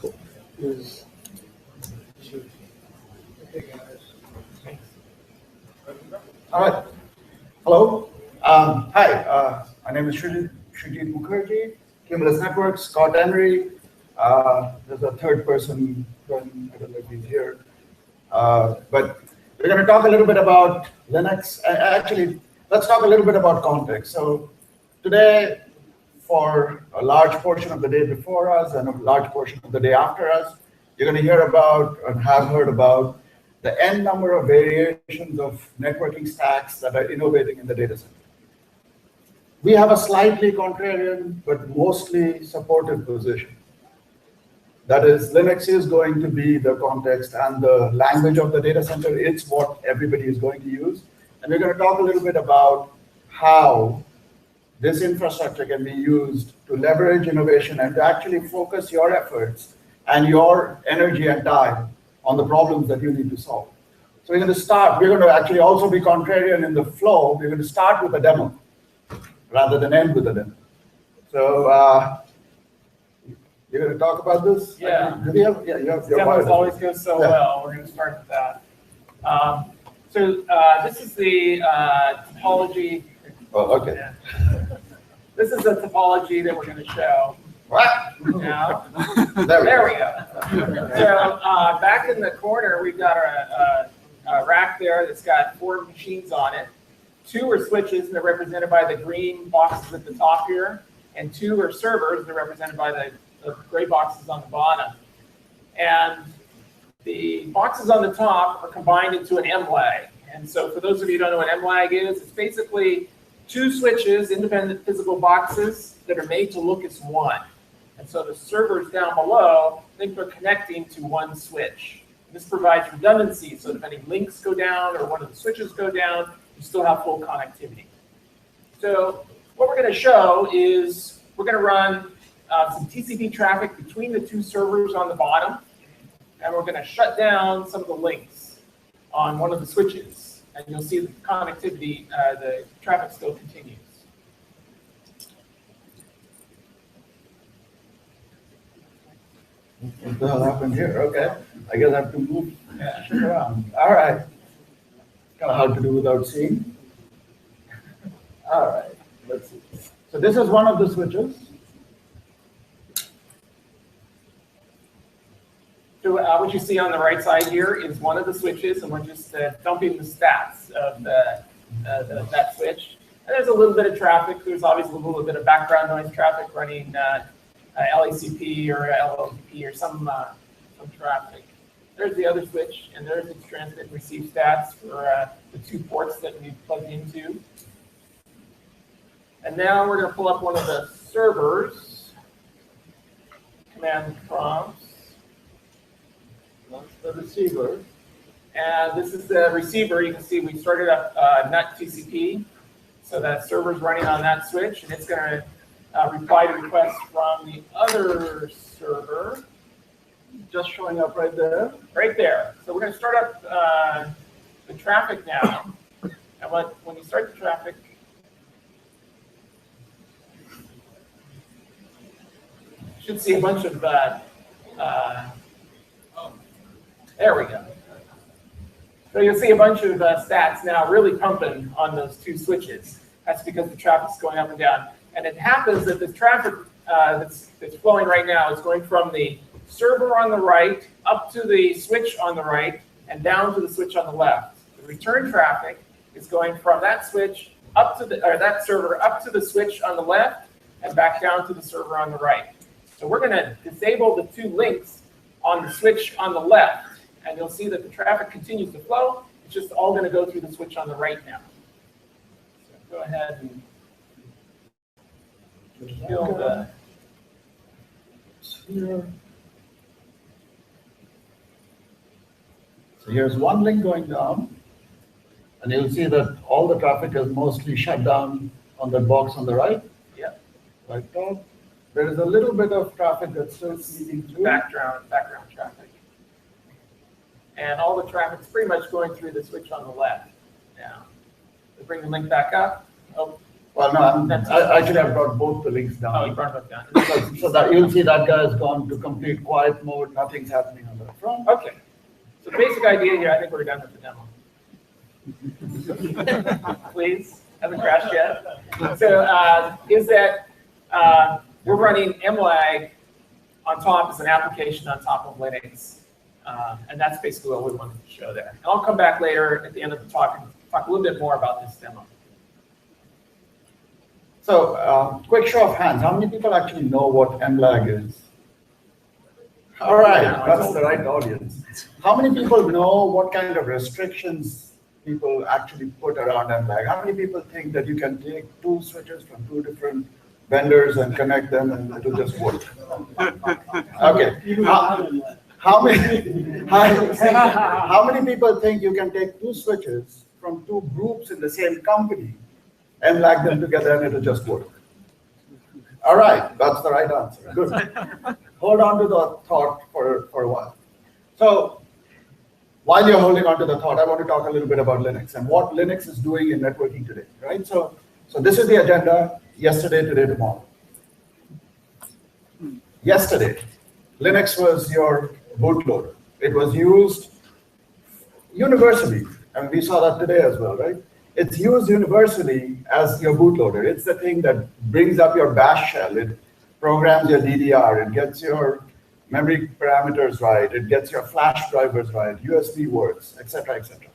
Cool. All right. Hello. Hi. My name is Srijit Mukherjee, Cumulus Networks, Scott Henry. There's a third person, I don't know if he's here. But we're going to talk a little bit about Linux. Actually, let's talk a little bit about context. So today, for a large portion of the day before us and a large portion of the day after us, you're going to hear about and have heard about the n number of variations of networking stacks that are innovating in the data center. We have a slightly contrarian, but mostly supportive position. That is, Linux is going to be the context and the language of the data center. It's what everybody is going to use. And we're going to talk a little bit about how this infrastructure can be used to leverage innovation and to actually focus your efforts and your energy and time on the problems that you need to solve. So we're going to actually also be contrarian in the flow. We're going to start with a demo rather than end with a demo. So you're going to talk about this? Yeah. Demos always goes so well. We're going to start with that. This is the topology. Oh, okay. Yeah. This is the topology that we're going to show. What? Now, there we go. So back in the corner, we've got a rack there that's got 4 machines on it. 2 are switches, and they're represented by the green boxes at the top here, and 2 are servers, and they're represented by the gray boxes on the bottom. And the boxes on the top are combined into an MLAG. And so for those of you who don't know what MLAG is, it's basically 2 switches, independent physical boxes that are made to look as one. And so the servers down below, think they're connecting to one switch. This provides redundancy, so if any links go down or one of the switches go down, you still have full connectivity. So what we're going to show is we're going to run some TCP traffic between the 2 servers on the bottom, and we're going to shut down some of the links on one of the switches. And you'll see the connectivity, the traffic still continues. What the hell happened here? Okay. I guess I have to move shit around. All right. Kind of hard to do without seeing. All right. Let's see. So this is one of the switches. So what you see on the right side here is one of the switches, and we're just dumping the stats of that switch. And there's a little bit of traffic. There's obviously a little bit of background noise traffic running LACP or LLTP or some traffic. There's the other switch, and there's its transmit and receive stats for the 2 ports that we've plugged into. And now we're going to pull up one of the servers, command prompts. That's the receiver. And this is the receiver. You can see we started up NUT TCP. So that server's running on that switch, and it's going to reply to requests from the other server. Just showing up right there. Right there. So we're going to start up the traffic now. And when you start the traffic, you should see a bunch of, there we go. So you'll see a bunch of stats now really pumping on those 2 switches. That's because the traffic's going up and down. And it happens that the traffic that's flowing right now is going from the server on the right up to the switch on the right and down to the switch on the left. The return traffic is going from that switch up to that server up to the switch on the left and back down to the server on the right. So we're going to disable the 2 links on the switch on the left, and you'll see that the traffic continues to flow. It's just all going to go through the switch on the right now. So go ahead and kill the sphere. So here's one link going down, and you'll see that all the traffic is mostly shut down on that box on the right. Yeah. Like that. There is a little bit of traffic that's still feeding through. Background traffic. And all the traffic's pretty much going through the switch on the left now. We bring the link back up. Oh, Well, no, actually I've brought both the links down. Oh, you brought it down. So that you'll see that guy has gone to complete quiet mode, nothing's happening on the front. Okay. So the basic idea here, I think we're done with the demo. Please, haven't crashed yet. So is that we're running MLAG on top as an application on top of Linux. And that's basically what we wanted to show there. And I'll come back later at the end of the talk and talk a little bit more about this demo. So, quick show of hands. How many people actually know what MLAG is? All right, that's the right audience. How many people know what kind of restrictions people actually put around MLAG? How many people think that you can take two switches from two different vendors and connect them and it'll just work? Okay. How many people think you can take two switches from two groups in the same company and lag them together and it'll just work? All right, that's the right answer. Good. Hold on to the thought for a while. So while you're holding on to the thought, I want to talk a little bit about Linux and what Linux is doing in networking today, right? So this is the agenda: yesterday, today, tomorrow. Yesterday, Linux was your bootloader. It was used universally, and we saw that today as well, right? It's used universally as your bootloader. It's the thing that brings up your bash shell. It programs your DDR. It gets your memory parameters right. It gets your flash drivers right. USB works, etc., etc.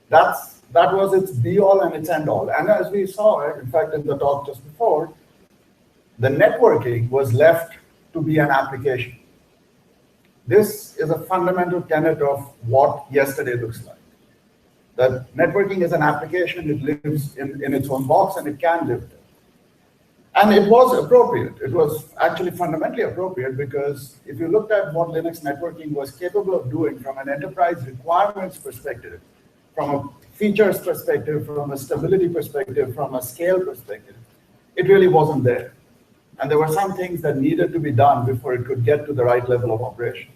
That was its be-all and its end-all. And as we saw, in fact, in the talk just before, the networking was left to be an application. This is a fundamental tenet of what yesterday looks like. That networking is an application, it lives in its own box and it can live there. And it was appropriate. It was actually fundamentally appropriate because if you looked at what Linux networking was capable of doing from an enterprise requirements perspective, from a features perspective, from a stability perspective, from a scale perspective, it really wasn't there. And there were some things that needed to be done before it could get to the right level of operation.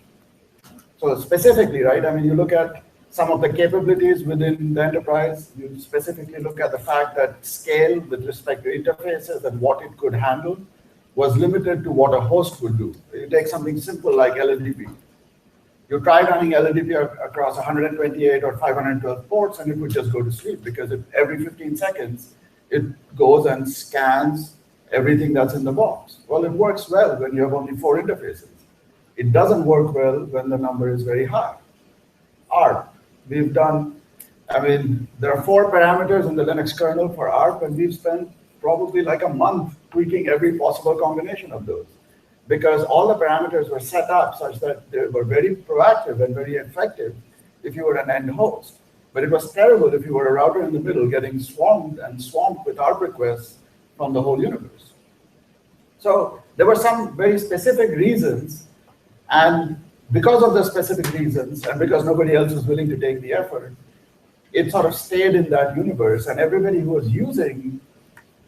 So specifically, right, I mean, you look at some of the capabilities within the enterprise, you specifically look at the fact that scale with respect to interfaces and what it could handle was limited to what a host would do. You take something simple like LLDP. You try running LLDP across 128 or 512 ports and it would just go to sleep because every 15 seconds, it goes and scans everything that's in the box. Well, it works well when you have only 4 interfaces. It doesn't work well when the number is very high. ARP, we've done, I mean, there are 4 parameters in the Linux kernel for ARP, and we've spent probably like a month tweaking every possible combination of those because all the parameters were set up such that they were very proactive and very effective if you were an end host. But it was terrible if you were a router in the middle getting swarmed with ARP requests from the whole universe. So there were some very specific reasons, and because of the specific reasons, and because nobody else was willing to take the effort, it sort of stayed in that universe, and everybody who was using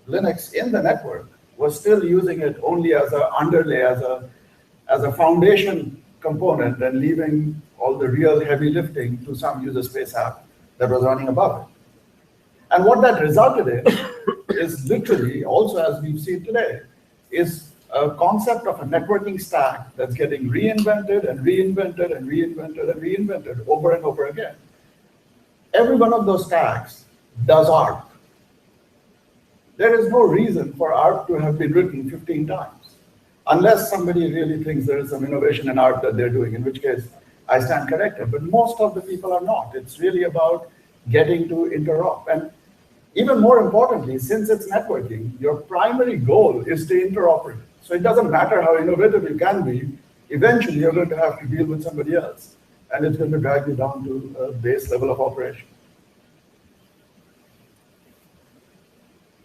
Linux in the network was still using it only as an underlay, as a foundation component, and leaving all the real heavy lifting to some user space app that was running above it. And what that resulted in is literally, also as we've seen today, is a concept of a networking stack that's getting reinvented and reinvented and reinvented and reinvented over and over again. Every one of those stacks does ARP. There is no reason for ARP to have been written 15 times, unless somebody really thinks there is some innovation in ARP that they're doing, in which case I stand corrected. But most of the people are not. It's really about getting to interop. And even more importantly, since it's networking, your primary goal is to interoperate. So it doesn't matter how innovative you can be, eventually you're going to have to deal with somebody else, and it's going to drag you down to a base level of operation.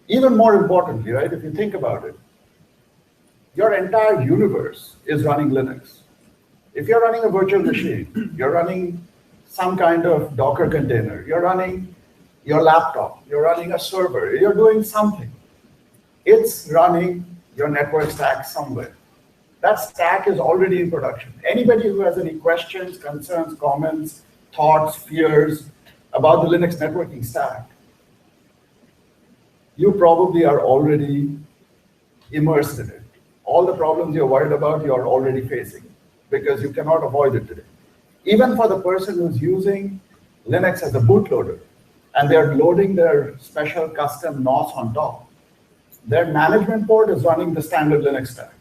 Even more importantly, right, if you think about it, your entire universe is running Linux. If you're running a virtual machine, you're running some kind of Docker container, you're running your laptop, you're running a server, you're doing something. It's running your network stack somewhere. That stack is already in production. Anybody who has any questions, concerns, comments, thoughts, fears about the Linux networking stack, you probably are already immersed in it. All the problems you're worried about, you're already facing because you cannot avoid it today. Even for the person who's using Linux as a bootloader and they're loading their special custom NOS on top, their management port is running the standard Linux stack.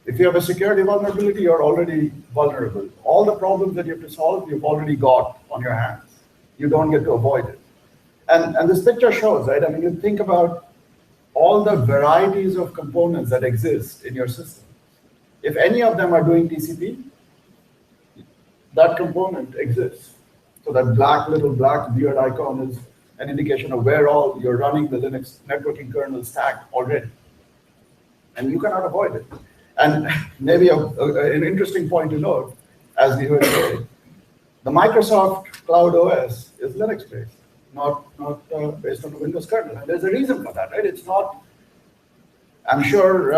If you have a security vulnerability, you're already vulnerable. All the problems that you have to solve, you've already got on your hands. You don't get to avoid it. And this picture shows, right? I mean, you think about all the varieties of components that exist in your system. If any of them are doing TCP, that component exists. So that little black weird icon is an indication of where all you're running the Linux networking kernel stack already. And you cannot avoid it. And maybe an interesting point to note, as we heard today, the Microsoft Cloud OS is Linux-based, not based on the Windows kernel. And there's a reason for that, right? It's not, I'm sure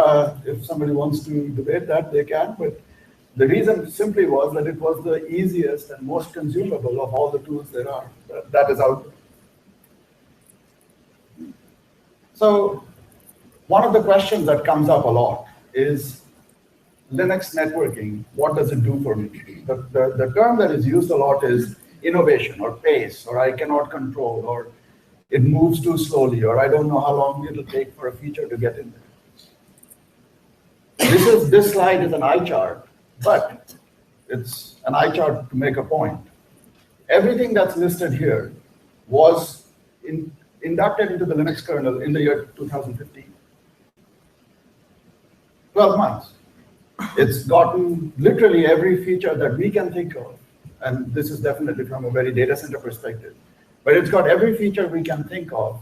if somebody wants to debate that, they can, but the reason simply was that it was the easiest and most consumable of all the tools there are that is out there. So one of the questions that comes up a lot is Linux networking, what does it do for me? The term that is used a lot is innovation or pace, or I cannot control, or it moves too slowly, or I don't know how long it'll take for a feature to get in there. This slide is an eye chart, but it's an eye chart to make a point. Everything that's listed here was inducted into the Linux kernel in the year 2015. 12 months. It's gotten literally every feature that we can think of, and this is definitely from a very data center perspective, but it's got every feature we can think of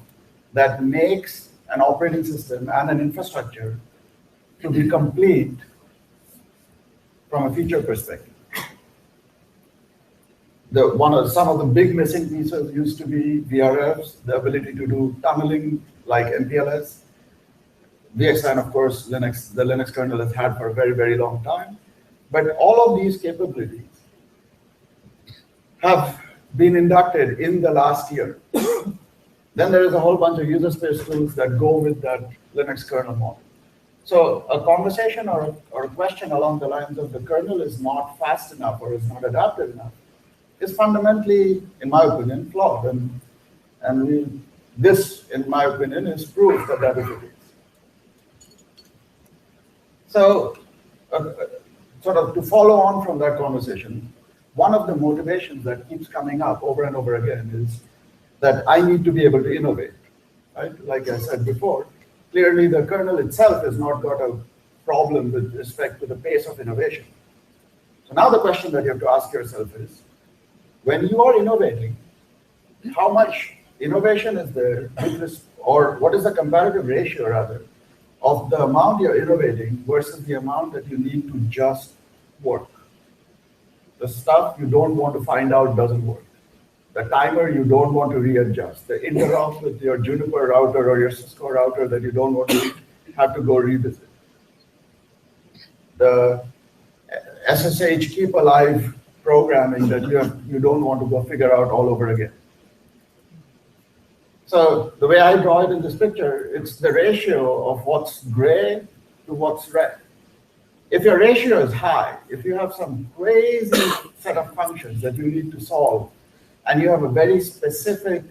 that makes an operating system and an infrastructure to be complete from a feature perspective. Some of the big missing pieces used to be VRFs, the ability to do tunneling like MPLS. VXLAN, of course, the Linux kernel has had for a very, very long time. But all of these capabilities have been inducted in the last year. Then there is a whole bunch of user space tools that go with that Linux kernel model. So a conversation or a question along the lines of the kernel is not fast enough or is not adaptive enough is fundamentally, in my opinion, flawed. And this, in my opinion, is proof that that is the case. So sort of to follow on from that conversation, one of the motivations that keeps coming up over and over again is that I need to be able to innovate, right? Like I said before, clearly the kernel itself has not got a problem with respect to the pace of innovation. So now the question that you have to ask yourself is, when you are innovating, how much innovation is there, or what is the comparative ratio rather, of the amount you're innovating versus the amount that you need to just work? The stuff you don't want to find out doesn't work. The timer you don't want to readjust. The interrupt with your Juniper router or your Cisco router that you don't want to have to go revisit. The SSH keep alive programming that you don't want to go figure out all over again. So the way I draw it in this picture, it's the ratio of what's gray to what's red. If your ratio is high, if you have some crazy set of functions that you need to solve, and you have a very specific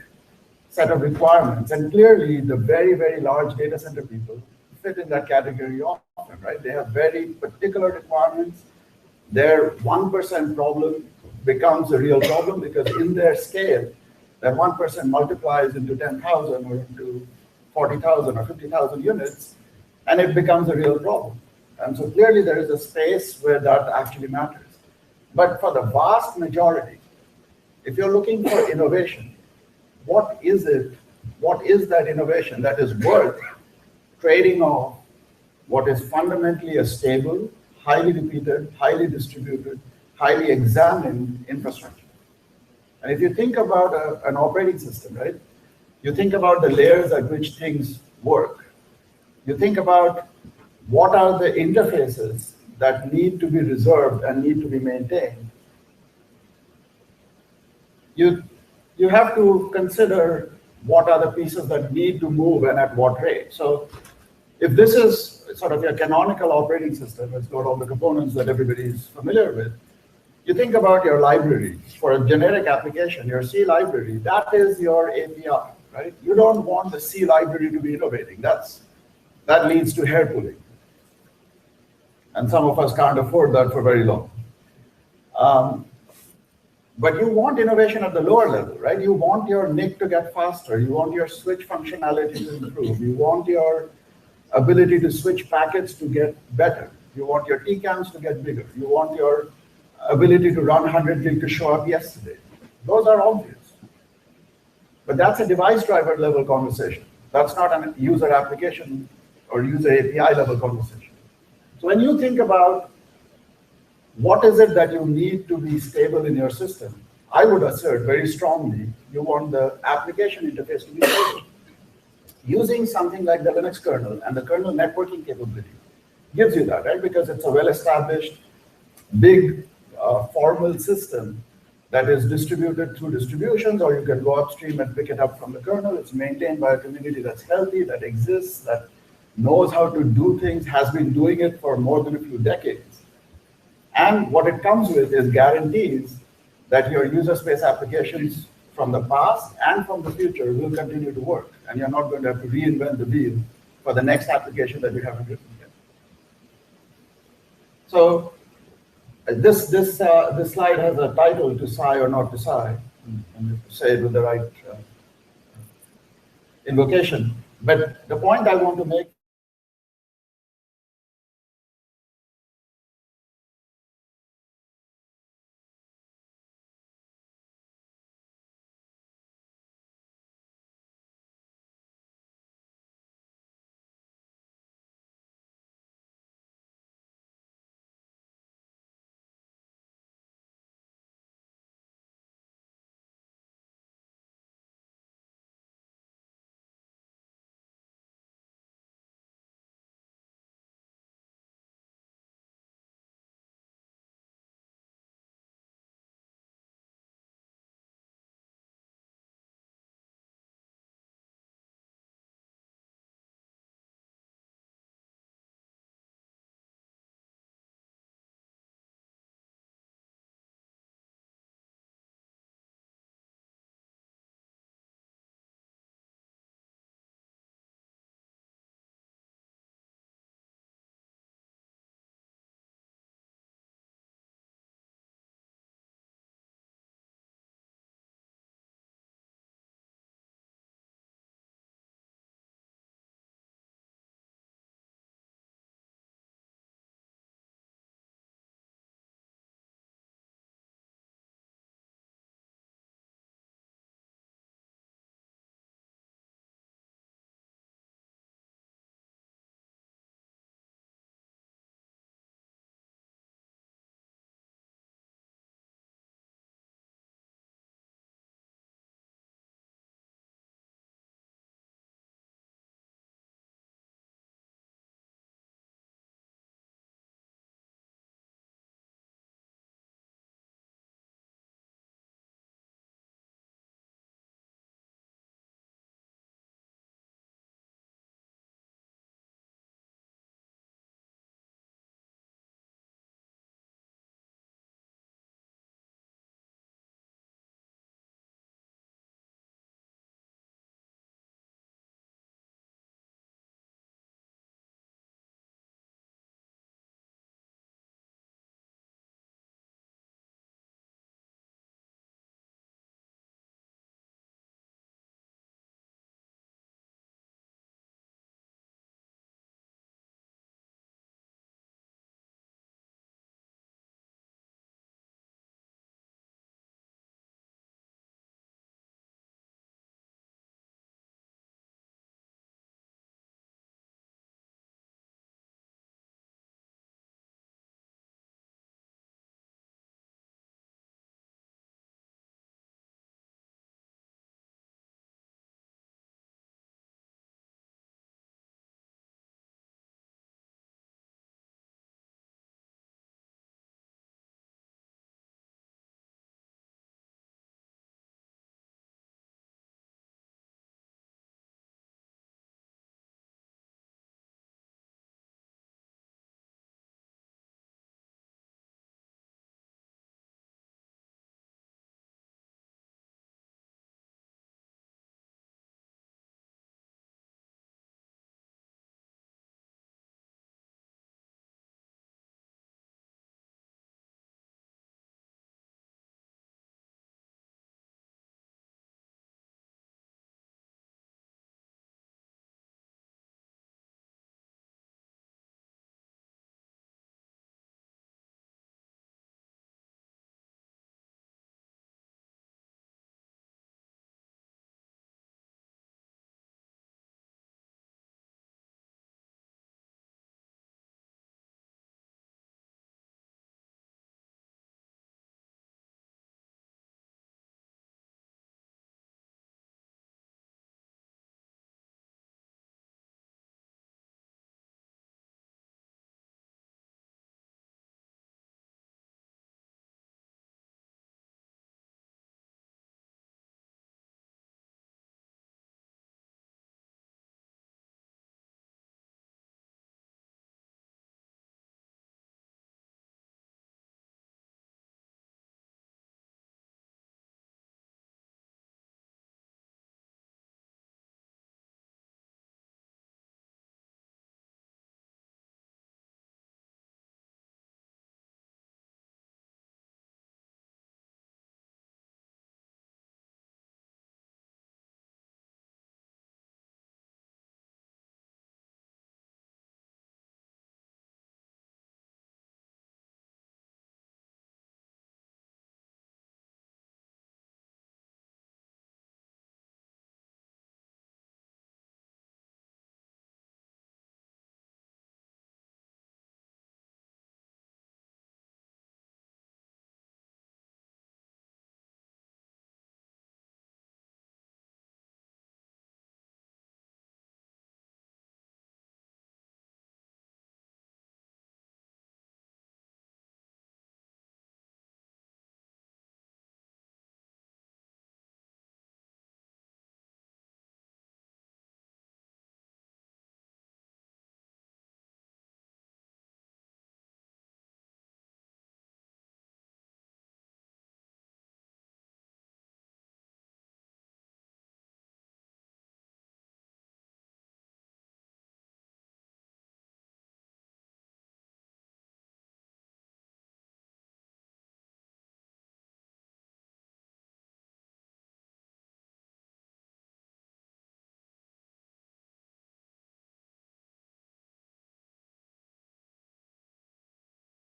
set of requirements, and clearly the very, very large data center people fit in that category often, right? They have very particular requirements. Their 1% problem becomes a real problem because in their scale, that 1% multiplies into 10,000 or into 40,000 or 50,000 units, and it becomes a real problem. And so clearly there is a space where that actually matters. But for the vast majority, if you're looking for innovation, what is it? What is that innovation that is worth trading off what is fundamentally a stable, highly repeated, highly distributed, highly examined infrastructure? And if you think about an operating system, right, you think about the layers at which things work. You think about what are the interfaces that need to be reserved and need to be maintained. You have to consider what are the pieces that need to move and at what rate. So if this is sort of your canonical operating system, it's got all the components that everybody is familiar with, you think about your library. For a generic application, your C library, that is your API, right? You don't want the C library to be innovating. That leads to hair pulling. And some of us can't afford that for very long. But you want innovation at the lower level, right? You want your NIC to get faster. You want your switch functionality to improve. You want your ability to switch packets to get better. You want your TCAMs to get bigger. You want your ability to run 100 gig to show up yesterday. Those are obvious. But that's a device driver level conversation. That's not a user application or user API level conversation. So when you think about what is it that you need to be stable in your system, I would assert very strongly, you want the application interface to be stable. Using something like the Linux kernel and the kernel networking capability gives you that, right? Because it's a well-established, big, formal system that is distributed through distributions, or you can go upstream and pick it up from the kernel. It's maintained by a community that's healthy, that exists, that knows how to do things, has been doing it for more than a few decades. And what it comes with is guarantees that your user space applications from the past and from the future will continue to work. And you're not going to have to reinvent the wheel for the next application that you haven't written yet. So this slide has a title, to sigh or not to sigh, and you have to say it with the right invocation. But the point I want to make